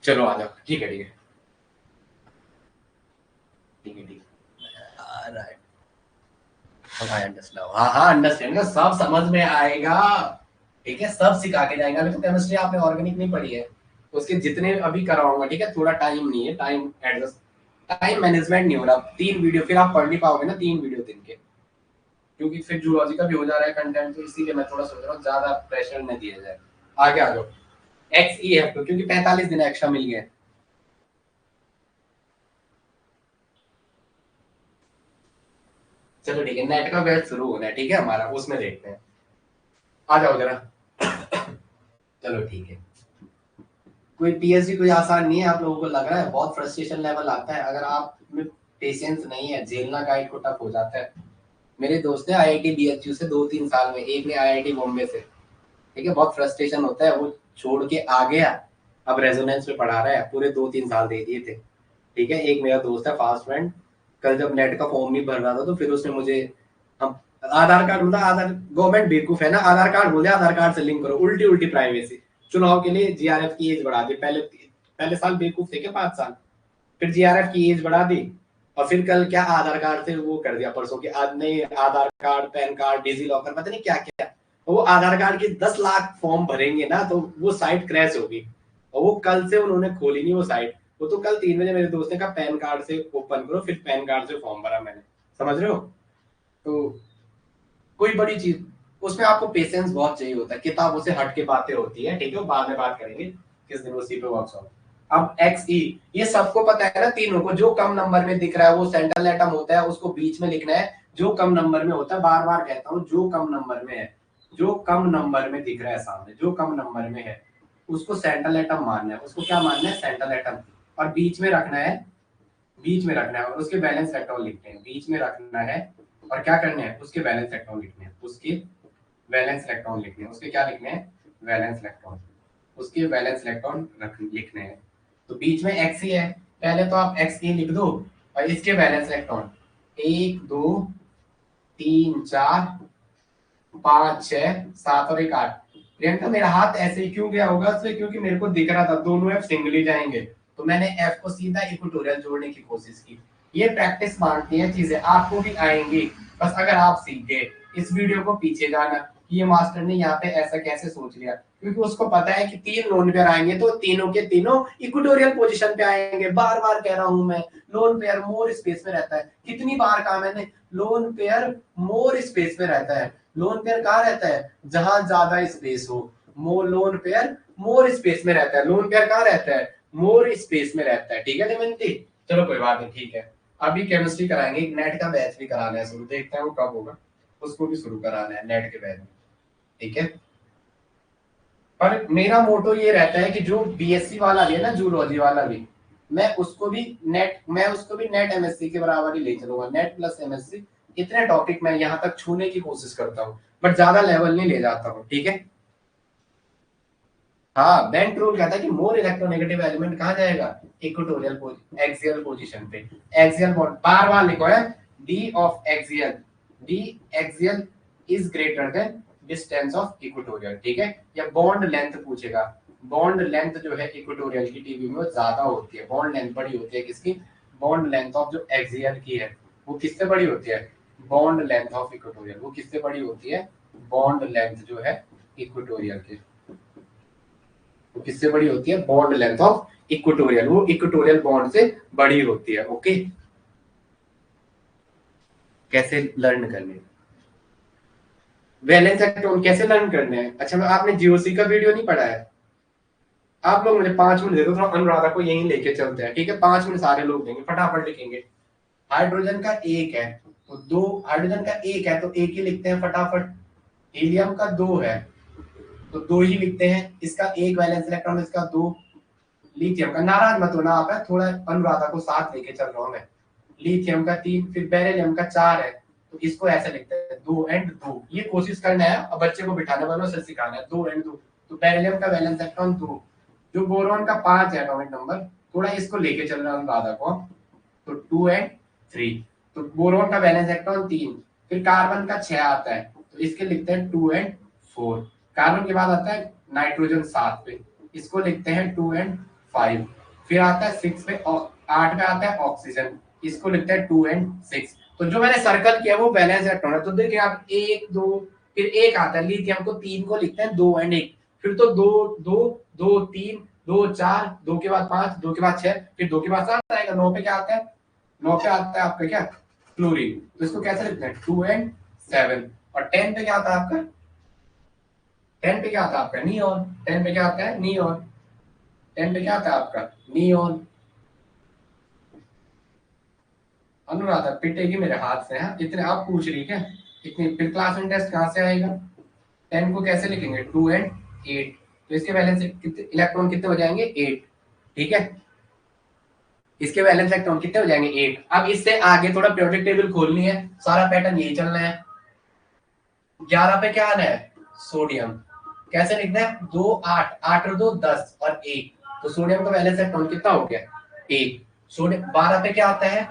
चलो आ जाओ। ठीक है ठीक है ठीक है ठीक है। Right, I understand. हाँ हाँ अंडरस्टैंड का सब समझ में आएगा। ठीक है, सब सिखा के जाएंगे। अभी तो केमिस्ट्री आपने ऑर्गेनिक नहीं पढ़ी है तो उसके जितने अभी कराऊंगा, ठीक है। थोड़ा टाइम नहीं है, टाइम एडजस्ट, टाइम मैनेजमेंट नहीं हो रहा। 3 वीडियो फिर आप पढ़ नहीं पाओगे ना, 3 वीडियो दिन के, क्योंकि फिर जूलॉजी का भी हो जा रहा है कंटेंट, तो इसीलिए मैं थोड़ा सोच रहा हूँ ज्यादा प्रेशर न दिया जाए। आगे आ जाओ। एक्स ई है क्योंकि 45 दिन एक्स्ट्रा मिल गया। चलो ठीक है, नेट का बैच शुरू होना है, ठीक है हमारा, उसमें देखते हैं। आ जाओ जरा। चलो ठीक है। कोई पीएचडी कोई आसान नहीं है, आप लोगों को लग रहा है? बहुत फ्रस्ट्रेशन लेवल आता है अगर आप में पेशेंस नहीं है, झेलना गाइड को टफ हो जाता है। मेरे दोस्त है आईआईटी बीएचयू से 2-3 साल में, एक ने आईआईटी बॉम्बे से, ठीक है। बहुत फ्रस्ट्रेशन होता है, वो छोड़ के आ गया, अब रेजोनेंस में पढ़ा रहा है, पूरे 2-3 साल दे दिए थे। ठीक है, एक मेरा दोस्त है फास्ट फ्रेंड, कल जब नेट का फॉर्म नहीं भर रहा था तो फिर उसने मुझे, हम आधार कार्ड बोला, आधार गवर्नमेंट बेवकूफ है ना, आधार कार्ड बोले आधार कार्ड से लिंक करो, उल्टी उल्टी प्राइवेसी। चुनाव के लिए जीआरएफ की एज बढ़ा दी, पहले पहले साल बेवकूफ थे क्या 5 साल, फिर जीआरएफ की एज बढ़ा दी, और फिर कल क्या आधार कार्ड से वो कर दिया परसों की, आज नहीं आधार card, pan card, digi locker, पता नहीं क्या क्या। तो वो आधार कार्ड के 10 लाख फॉर्म भरेंगे ना तो वो साइट क्रैश होगी, और वो कल से उन्होंने खोली नहीं वो साइट। वो तो कल 3 बजे मेरे दोस्त ने कहा पैन कार्ड से ओपन करो, फिर पैन कार्ड से फॉर्म भरा मैंने, समझ रहे हो। तो कोई बड़ी चीज, उसमें आपको पेशेंस बहुत चाहिए होता है, किताबों से हट के बातें होती है, ठीक है, बाद में बात करेंगे किस दिन उसी पे वर्कशॉप। अब एक्स ई, ये सबको पता है ना तीनों को, जो कम नंबर में दिख रहा है वो सेंट्रल एटम होता है, उसको बीच में लिखना है। जो कम नंबर में होता है, बार बार कहता हूँ, जो कम नंबर में है, जो कम नंबर में दिख रहा है सामने, जो कम नंबर में है उसको सेंट्रल एटम मानना है। उसको क्या मानना है? Central atom. और बीच में रखना है, बीच में रखना है, और उसके बैलेंस इलेक्ट्रॉन लिखने हैं, बीच में रखना है। और क्या करना है? उसके बैलेंस इलेक्ट्रॉन लिखने हैं, उसके वैलेंस इलेक्ट्रॉन लिखने हैं, उसके क्या लिखने हैं? वैलेंस इलेक्ट्रॉन, उसके वैलेंस इलेक्ट्रॉन लिखने हैं। तो बीच में एक्स ही है, पहले तो आप एक्स ई लिख दो, और इसके वैलेंस इलेक्ट्रॉन 1 2 3 4 5 6 7 और 1 8। प्रियंका मेरा हाथ ऐसे ही क्यों गया होगा? इसलिए क्योंकि मेरे को दिख रहा था दोनों एफ सिंगल ही जाएंगे, तो मैंने एफ को सीधा इक्वेटोरियल जोड़ने की कोशिश की। ये प्रैक्टिस मांगती है चीजें, आपको भी आएंगी, बस अगर आप सीख गए। इस वीडियो को पीछे जाना, ये मास्टर ने यहाँ पे ऐसा कैसे सोच लिया, क्योंकि उसको पता है कि 3 लोन पेयर आएंगे तो तीनों के तीनों इक्वेटोरियल पोजीशन पे आएंगे। बार बार कह रहा हूं मैं, लोन पेयर मोर स्पेस में रहता है। कितनी बार कहा मैंने, लोन पेयर मोर स्पेस में रहता है। लोन पेयर कहाँ रहता है? जहां ज्यादा स्पेस हो। लोन पेयर मोर स्पेस में रहता है। लोन पेयर कहाँ रहता है? मोर स्पेस में रहता है। ठीक है दमयंती, चलो कोई बात नहीं, ठीक है। अभी केमिस्ट्री कराएंगे, नेट का बैच भी कराना है शुरू, देखते हैं वो कब होगा, उसको भी शुरू कराना है नेट के बैच में, ठीक है। पर मेरा मोटो ये रहता है कि जो बीएससी वाला भी है ना, जूलॉजी वाला भी, मैं उसको भी नेट एमएससी के बराबर ही ले चलूंगा, नेट प्लस एमएससी इतने टॉपिक मैं यहाँ तक छूने की कोशिश करता हूँ, बट ज्यादा लेवल नहीं ले जाता हूँ, ठीक है। हाँ, बेंट रूल कहता है कि मोर इलेक्ट्रोनेगेटिव एलिमेंट कहाँ जाएगा, इक्वेटोरियल एक्सियल पोजीशन पे। एक्सियल बॉन्ड बार बार लिखो है, D of axial, D axial is greater than distance of equatorial, ठीक है। या बॉन्ड लेंथ पूछेगा, बॉन्ड लेंथ जो है इक्वेटोरियल की टीवी में वो ज्यादा होती है, बॉन्ड लेंथ बड़ी होती है किसकी, बॉन्ड लेंथ ऑफ जो एक्सियल की है वो किससे बड़ी होती है, बॉन्ड लेंथ ऑफ इक्वेटोरियल, वो किससे बड़ी होती है, बॉन्ड लेंथ जो है इक्वेटोरियल की, वो किससे बड़ी होती है, बॉन्ड लेंथ ऑफ इक्वेटोरियल, वो इक्वेटोरियल बॉन्ड से बड़ी होती है, ओके। कैसे लर्न करने वैलेंस इलेक्ट्रॉन कैसे लर्न करने हैं, अच्छा मैं आपने जीओसी का वीडियो नहीं पढ़ा है, आप लोग मुझे 5 मिनट दे दो, थोड़ा अनुराधा को यहीं लेके चलते हैं, ठीक है। 5 मिनट सारे लोग देंगे, फटाफट लिखेंगे। हाइड्रोजन का एक है तो दो, हाइड्रोजन का एक है तो एक ही लिखते हैं फटाफट। हीलियम का दो है तो दो ही लिखते हैं, इसका एक वैलेंस इलेक्ट्रॉन, इसका दो। लिथियम का, नाराज मत होना आप, है थोड़ा अनुराधा को साथ लेके चल रहा हूं मैं। लिथियम का तीन, फिर बेरिलियम का चार है तो इसको ऐसे लिखते हैं दो एंड दो, ये कोशिश करना है, अब बच्चे को बिठाने वालों से सिखाना है, दो एंड दो। तो बेरिलियम का वैलेंस इलेक्ट्रॉन दो, जो बोरॉन का 5 है एटॉमिक नंबर, थोड़ा इसको लेके चल रहा हूँ अनुराधा को, तो 2 एंड 3। तो बोरॉन का वैलेंस इलेक्ट्रॉन 3, फिर कार्बन का 6 आता है तो इसके लिखते हैं 2 एंड 4। कार्बन के बाद आता है नाइट्रोजन 7 पे, इसको लिखते हैं 2 एंड 5। फिर आता है 6 पे, 8 पे आता है ऑक्सीजन, इसको लिखते हैं 2 एंड 6। तो जो मैंने सर्कल किया वो वैलेंस इलेक्ट्रॉन है, तो देखिए आप 1 2, फिर एक आता है लिथियम को 3 को लिखते हैं 2 एंड 1, फिर तो 2 2 2 3 2 4, 2 के बाद 5, 2 के बाद 6, फिर 2 के बाद 7 आएगा, 9 पे क्या आता है, 9 पे आता है आपका क्या, क्लोरीन, तो इसको कैसे लिखते हैं 2 एंड 7। और 10 पे क्या आता है आपका, 10 पे क्या आता है आपका नियॉन, 10 पे क्या आता है नियॉन, 10 पे क्या आता है आपका नियॉन। अनुराधा पिटेगी मेरे हाथ से, है इतने आप पूछ रही क्या, इतनी फिर क्लास में टेस्ट कहां से आएगा। 10 को कैसे लिखेंगे 2 एंड 8, तो इसके वैलेंस इलेक्ट्रॉन कितने हो जाएंगे 8, ठीक है। इसके वैलेंस इलेक्ट्रॉन कितने हो जाएंगे 8। अब इससे आगे थोड़ा पीरियोडिक टेबल खोलनी है, सारा पैटर्न यही चलना है। 11 पे क्या आना है सोडियम, कैसे लिखना है 2 8, 8 और 2 10 और 1, तो सोडियम का वैलेंस इलेक्ट्रॉन कितना हो गया 1। सोडियम 12 पे क्या आता है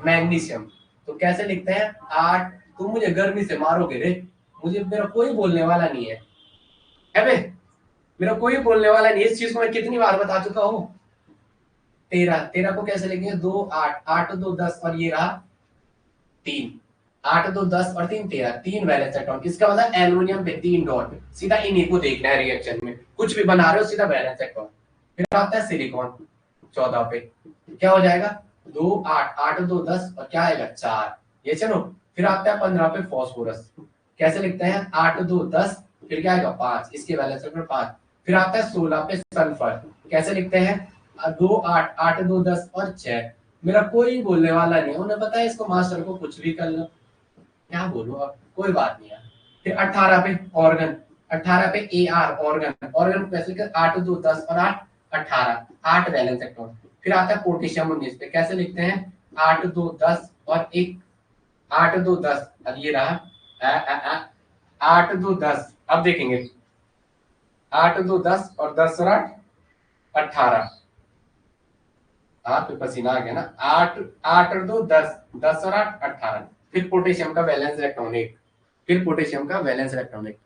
मैग्नीशियम, तो कैसे लिखते हैं 8। तुम मुझे गर्मी से मारोगे रे, मुझे मेरा कोई बोलने वाला नहीं है बे, मेरा कोई बोलने वाला नहीं है, इस चीज को मैं कितनी बार बता चुका हूँ। 13, 13 को कैसे लिखेंगे 2 8, 8 2 10 और ये रहा 3, 8 2 10 और 3 13, 3 वैलेंस इलेक्ट्रॉन, इसका मतलब एल्युमिनियम पे 3 डॉट, सीधा इन्हीं को देखना है रिएक्शन में, कुछ भी बना रहे हो सीधा वैलेंस इलेक्ट्रॉन। फिर आता है सिलिकॉन 14 पे, क्या हो जाएगा 2 8, 8 2 10 और क्या आएगा 4, ये चलो। फिर आता है 15 पे फॉस्फोरस, कैसे लिखते हैं 8 2 10, फिर क्या आएगा 5, इसके वैलेंस इलेक्ट्रॉन 5। फिर आता है 16 पे सल्फर, कैसे लिखते हैं 2 8, 8 2 10 और 6। मेरा कोई बोलने वाला नहीं है, उन्हें पता है इसको मास्टर को कुछ भी कर लो, क्या बोलूं अब, कोई बात नहीं है। फिर 18 पे ऑर्गन, 18 पे ए आर ऑर्गन, ऑर्गन कैसे कर 8 2 10 और 8 18, 8 वैलेंस इलेक्ट्रॉन। फिर आता है पोटेशियम 19 पे, कैसे लिखते हैं 8 2 10 और 1, 8 2 10, अब ये रहा 8 2 10, अब देखेंगे 8 2 10 और 10 और 8 18, हाथ पे पसीना आ गया ना, 8 8 और 2 10, 10 और 8 18। फिर पोटेशियम का वैलेंस इलेक्ट्रॉन 1, फिर पोटेशियम का वैलेंस इलेक्ट्रॉन 1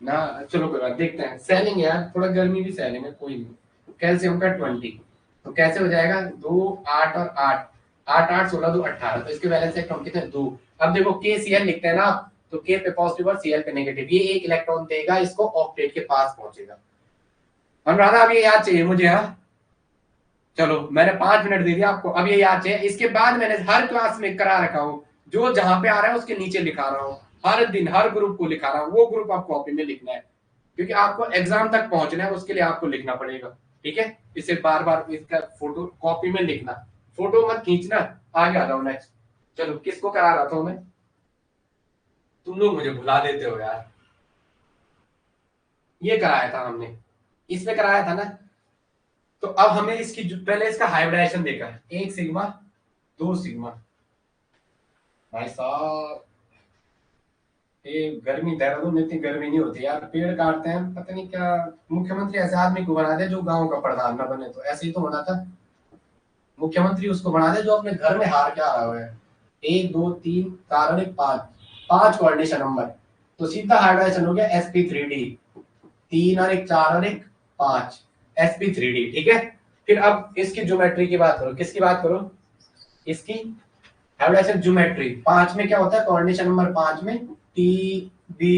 ना। चलो कोई बात, देखते हैं सेलिंग यार, थोड़ा गर्मी भी सेलिंग है, कोई नहीं। कैल्शियम का 20, तो कैसे हो जाएगा 2 8 और 8, 8 8 16 2 18, तो इसके वैलेंस इलेक्ट्रॉन कितने 2। अब देखो के सीएल लिखते हैं ना, तो के पे पॉजिटिव और सीएल पे नेगेटिव, ये एक इलेक्ट्रॉन देगा, इसको ऑक्टेट के पास पहुंचेगा। अनुराधा अब ये याद चाहिए मुझे, हाँ चलो मैंने 5 मिनट दे दिया आपको, अब ये याद चाहिए। इसके बाद मैंने हर क्लास में करा रखा हूँ, जो जहां पे आ रहा है उसके नीचे लिखा रहा हूँ, हर दिन हर ग्रुप को लिखा रहा हूँ, वो ग्रुप आप कॉपी में लिखना है, क्योंकि आपको एग्जाम तक पहुंचना है, उसके लिए आपको लिखना पड़ेगा, ठीक है। इसे बार बार इसका फोटो कॉपी में लिखना, फोटो मत खींचना। आगे आ जाओ नेक्स्ट, चलो किसको करा रहा था मैं, तुम लोग मुझे भुला देते हो यार, ये कराया था हमने, इसमें कराया था ना, तो अब हमें इसकी पहले इसका हाइब्रिडाइजेशन देखा है, 1 सिग्मा 2 सिग्मा। भाई साहब ये गर्मी, देहरादून में इतनी गर्मी नहीं होती यार, पेड़ काटते हैं पता नहीं क्या। मुख्यमंत्री ऐसे आदमी को बना दे जो गांव का प्रधान ना बने, तो ऐसे ही तो होना था। मुख्यमंत्री उसको बना दे जो अपने घर में हार के आ रहा है। 1 2 3 4 और 1 5, 5 कोऑर्डिनेशन नंबर, तो सीधा हाइब्रिडाइजेशन हो गया sp3d। 3 और 1 4 और 1 5, sp3d। ठीक है, फिर अब इसकी ज्योमेट्री की बात करो, किसकी बात करो, इसकी हाइब्रिडाइजेशन ज्योमेट्री। 5 में क्या होता है, कोऑर्डिनेशन नंबर 5 में T B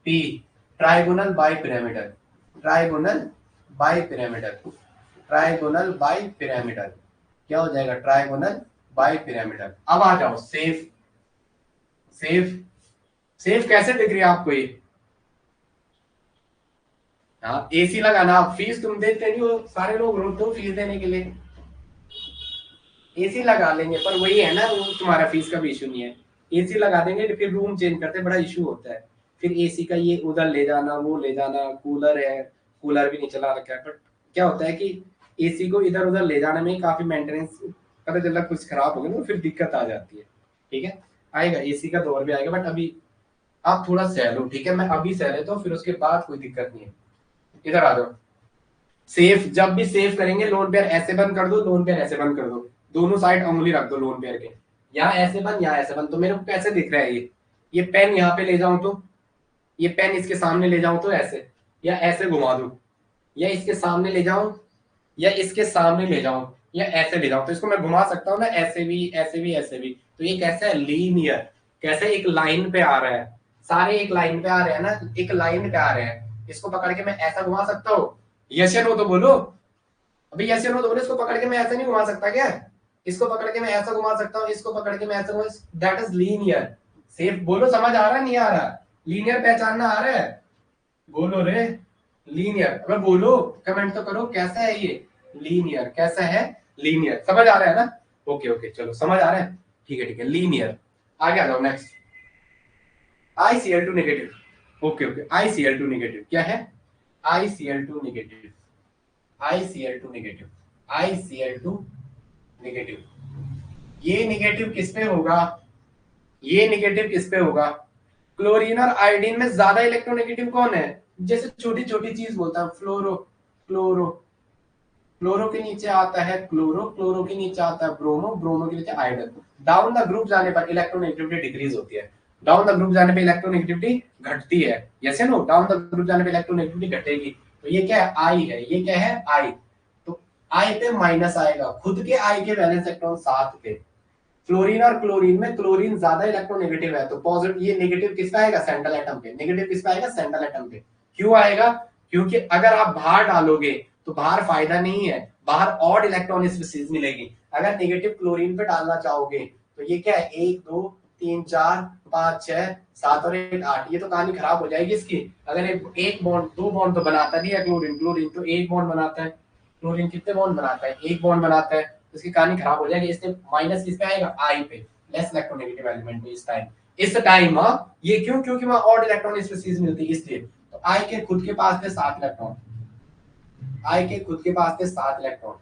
P, trigonal bipyramidal, trigonal bipyramidal, trigonal bipyramidal, क्या हो जाएगा, ट्राइगोनल बाई पिरामिडल। अब आ जाओ सेफ, सेफ सेफ कैसे दिख रही है आपको ये, हाँ एसी लगाना। आप फीस तुम देते नहीं हो, सारे लोग रोते हो फीस देने के लिए, एसी लगा लेंगे, पर वही है ना, वो तुम्हारा फीस का भी इशू नहीं है। एसी लगा देंगे तो फिर रूम चेंज करते बड़ा इशू होता है, फिर एसी का ये उधर ले जाना वो ले जाना, कूलर है, कूलर भी नहीं चला रखा है, बट क्या होता है कि एसी को इधर उधर ले जाने में काफी मेंटेनेंस, पता चला कुछ खराब हो गया तो फिर दिक्कत आ जाती है। ठीक है, आएगा एसी का दौर भी आएगा, बट अभी आप थोड़ा सह लो। ठीक है, मैं अभी सह लेता हूँ, फिर उसके बाद कोई दिक्कत नहीं है। इधर आ जाओ। सेफ, जब भी सेव करेंगे लोन पेयर ऐसे बंद कर दो, लोन पेयर ऐसे बंद कर दो, दोनों साइड उंगली रख दो लोन पेयर के, यहाँ ऐसे बंद यहाँ ऐसे बंद। तो मेरे को कैसे दिख रहा है ये पेन यहाँ पे ले जाऊं तो, ये पेन इसके सामने ले जाऊं तो ऐसे, या ऐसे घुमा दूं, या इसके सामने ले जाऊं, या इसके सामने ले जाऊं, या ऐसे ले जाऊं, तो इसको मैं घुमा सकता हूँ ना, ऐसे भी ऐसे भी ऐसे भी। तो ये कैसे है, लीनियर, कैसे एक लाइन पे आ रहा है, सारे एक लाइन पे आ रहे हैं ना, एक लाइन पे आ रहे हैं, इसको पकड़ के मैं ऐसा घुमा सकता हूँ। यस या नो तो बोलो, अभी यस या नो तो बोलो। इसको पकड़ के मैं ऐसा नहीं घुमा सकता क्या, इसको पकड़ के मैं ऐसा घुमा सकता हूँ, इसको पकड़ के मैं ऐसा घुमा, दैट इज लीनियर। सेफ बोलो, समझ आ रहा नहीं आ रहा, लीनियर पहचानना आ रहा है, बोलो रे लीनियर, अबे बोलो, कमेंट तो करो कैसा है ये लीनियर, कैसा है लीनियर, समझ आ रहा है ना। ओके ओके चलो समझ आ रहा है, ठीक है लीनियर। आगे आ जाओ next, ICl2 negative. Okay okay, ICl2 negative क्या है, ICl2 negative, ICl2 negative, ICl2 negative. ये नेगेटिव किस पे होगा, ये नेगेटिव किस पे होगा, क्लोरीन और आयोडीन में ज्यादा इलेक्ट्रोनेगेटिव कौन है, जैसे छोटी छोटी चीज बोलता हूं, फ्लोरो, क्लोरो, क्लोरो के नीचे आता है क्लोरो, क्लोरो के नीचे आता है ब्रोमो, ब्रोमो के नीचे आयोडीन। डाउन द ग्रुप जाने पर इलेक्ट्रोनेगेटिविटी डिक्रीज होती है, डाउन द ग्रुप जाने पे इलेक्ट्रोनेगेटिविटी घटती है, यस या नो, डाउन द ग्रुप जाने पे इलेक्ट्रोनेगेटिविटी घटेगी। तो ये क्या है, आई है, ये क्या है आई, तो आई पे माइनस आएगा, खुद के आई के वैलेंस इलेक्ट्रॉन 7 पे। फ्लोरीन और क्लोरीन में क्लोरीन ज्यादा इलेक्ट्रोनेगेटिव है, तो पॉजिटिव, ये नेगेटिव किस पे आएगा, सेंट्रल एटम पे, नेगेटिव किस पे आएगा, सेंट्रल एटम पे। क्यों आएगा, क्योंकि अगर आप बाहर डालोगे तो बाहर फायदा नहीं है, बाहर ऑड इलेक्ट्रॉन स्पीशीज मिलेगी। अगर नेगेटिव क्लोरीन पे डालना चाहोगे तो ये क्या है, 1 2 3 4 5 6 7 और 1 8, ये तो कहानी खराब हो जाएगी इसकी। अगर एक बॉन्ड, 2 बॉन्ड तो बनाता नहीं है क्लोरीन, क्लोरीन तो 1 बॉन्ड बनाता है, क्लोरीन कितने बॉन्ड बनाता है, 1 बॉन्ड बनाता है, इसकी कहानी खराब हो जाएगी। इससे माइनस किस पे आएगा, आई पे, लेस इलेक्ट्रोनेगेटिव एलिमेंट पे इस टाइम ये क्यों, क्योंकि वहां ऑड इलेक्ट्रॉन स्पीशीज मिलती है इसलिए। तो आई के खुद के पास थे 7 इलेक्ट्रॉन, आई के खुद के पास थे 7 इलेक्ट्रॉन,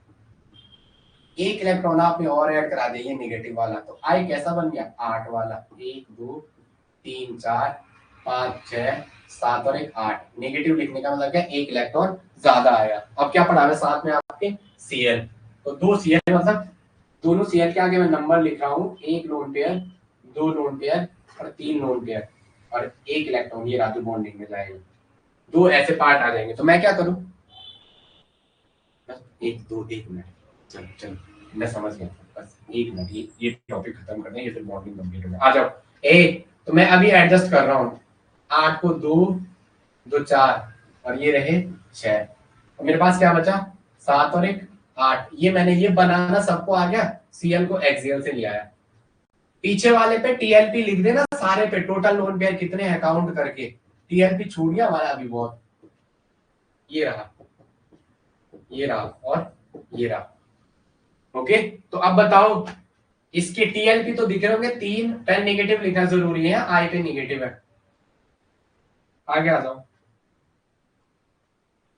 1 इलेक्ट्रॉन आपने और ऐड करा दिया ये नेगेटिव वाला, तो आई कैसा बन गया, 8 वाला, 1 2 3 4 5 6 7 और 1 8। नेगेटिव लिखने का मतलब क्या, 1 इलेक्ट्रॉन ज्यादा आया। अब क्या पढ़ा है साथ में आपके, Cl, तो 2 Cl मतलब दोनों Cl के आगे मैं नंबर लिख रहा हूँ, 1 लोन पेयर, 2 लोन पेयर और 3 लोन पेयर और 1 इलेक्ट्रॉन, ये रातों बॉन्डिंग में जाएगा, 2 ऐसे पार्ट आ जाएंगे। तो मैं क्या करूं, बस 1 2 1 मिनट, चलो चलो मैं समझ गया, बस 1 मिनट, ये टॉपिक खत्म करना है, ये फिर बॉन्डिंग कंप्लीट होगा। आ जाओ ए, तो मैं अभी एडजस्ट कर रहा हूँ, 8 को 2 2 4 और ये रहे 6, और मेरे पास क्या बचा, 7 और 1 8। ये मैंने ये बनाना सबको आ गया, Cl को एक्सियल से ले आया, पीछे वाले पे TLP लिख देना सारे पे, टोटल लोन पेयर कितने हैं काउंट करके, TLP छूट गया हमारा अभी बहुत, ये रहा, ये रहा और ये रहा। ओके, तो अब बताओ इसके TLP तो दिख रहे होंगे 3, पेन नेगेटिव लिखना जरूरी है, आई पे नेगेटिव है। आगे आ जाओ,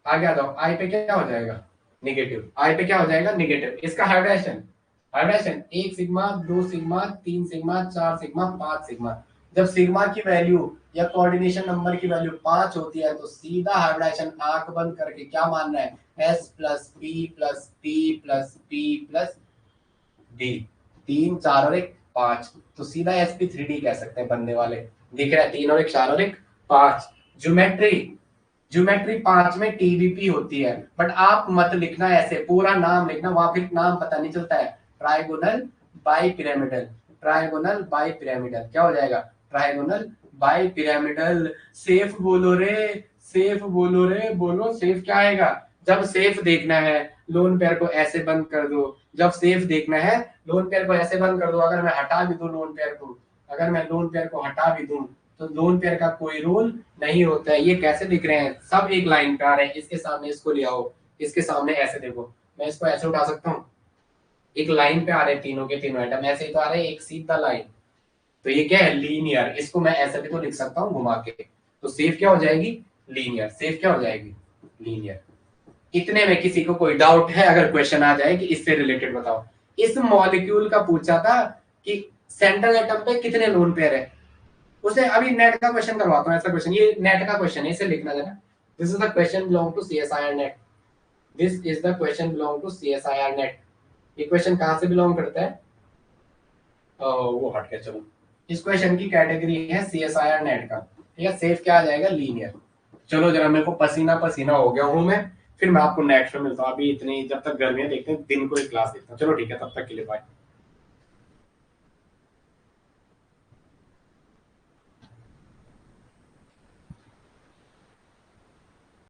आगे आ जाओ, आई पे क्या हो जाएगा, नेगेटिव, आई पे क्या हो जाएगा नेगेटिव। इसका hybridisation, hybridisation 1 sigma 2 sigma 3 sigma 4 sigma 5 sigma. जब सिग्मा की वैल्यू या कोऑर्डिनेशन नंबर की वैल्यू 5 होती है तो सीधा हाइब्रिडेशन आंख बंद करके क्या मानना है, s plus P plus P plus P plus D, 3 4 और 1 5, तो सीधा sp3d कह सकते हैं बनने वाले। दिख रहा है 3 और 1 4 और 1 5। ज्योमेट्री, ज्योमेट्री 5 में टीबीपी होती है, बट आप मत लिखना ऐसे पूरा नाम लिखना, वहां फिर नाम पता नहीं चलता है। Trigonal bipyramidal, trigonal bipyramidal क्या हो जाएगा, ट्राइगोनल बाई पिरामिडल। सेफ बोलो रे, सेफ बोलो रे, बोलो सेफ क्या आएगा। जब सेफ देखना है लोन पेयर को ऐसे बंद कर दो, जब सेफ देखना है लोन पेयर को ऐसे बंद कर दो। अगर मैं हटा भी दूं लोन पेयर को, अगर मैं लोन पेयर को हटा भी दूं तो लोन पेयर का कोई रूल नहीं होता है। ये कैसे दिख रहे हैं, सब एक लाइन पे आ रहे हैं। इसके सामने इसको ले आओ, इसके सामने ऐसे देखो, मैं इसको ऐसे उठा सकता हूँ, एक लाइन पे आ रहे हैं तीनों के तीनों आइटम, ऐसे ही तो आ रहे हैं एक सीधा लाइन। तो ये क्या है लीनियर, इसको मैं ऐसे भी तो लिख सकता हूँ घुमा के। तो सेफ क्या हो जाएगी लीनियर, सेफ क्या हो जाएगी लीनियर। इतने में किसी को कोई डाउट है, अगर क्वेश्चन आ जाए कि इससे रिलेटेड बताओ। इस मॉलिक्यूल का पूछा था कि सेंट्रल एटम पे कितने लोन पेयर है, उसे अभी नेट का क्वेश्चन करवाता हूँ। ऐसा क्वेश्चन, ये नेट का क्वेश्चन है, इसे लिखना जरा। This is the question belong to CSIR NET, this is the question belong to CSIR NET. ये क्वेश्चन कहाँ से बिलोंग करता है, वो हट के चलो। इस क्वेश्चन की कैटेगरी है सीएसआईआर नेट का, ठीक है। सेफ क्या आ जाएगा लीनियर। चलो जरा, मेरे को पसीना पसीना हो गया हूँ मैं, फिर मैं आपको नेक्स्ट में मिलता हूँ। अभी इतनी, जब तक गर्मियां देखते हैं दिन को एक क्लास देखता हूँ। चलो ठीक है, तब तक के लिए बाय।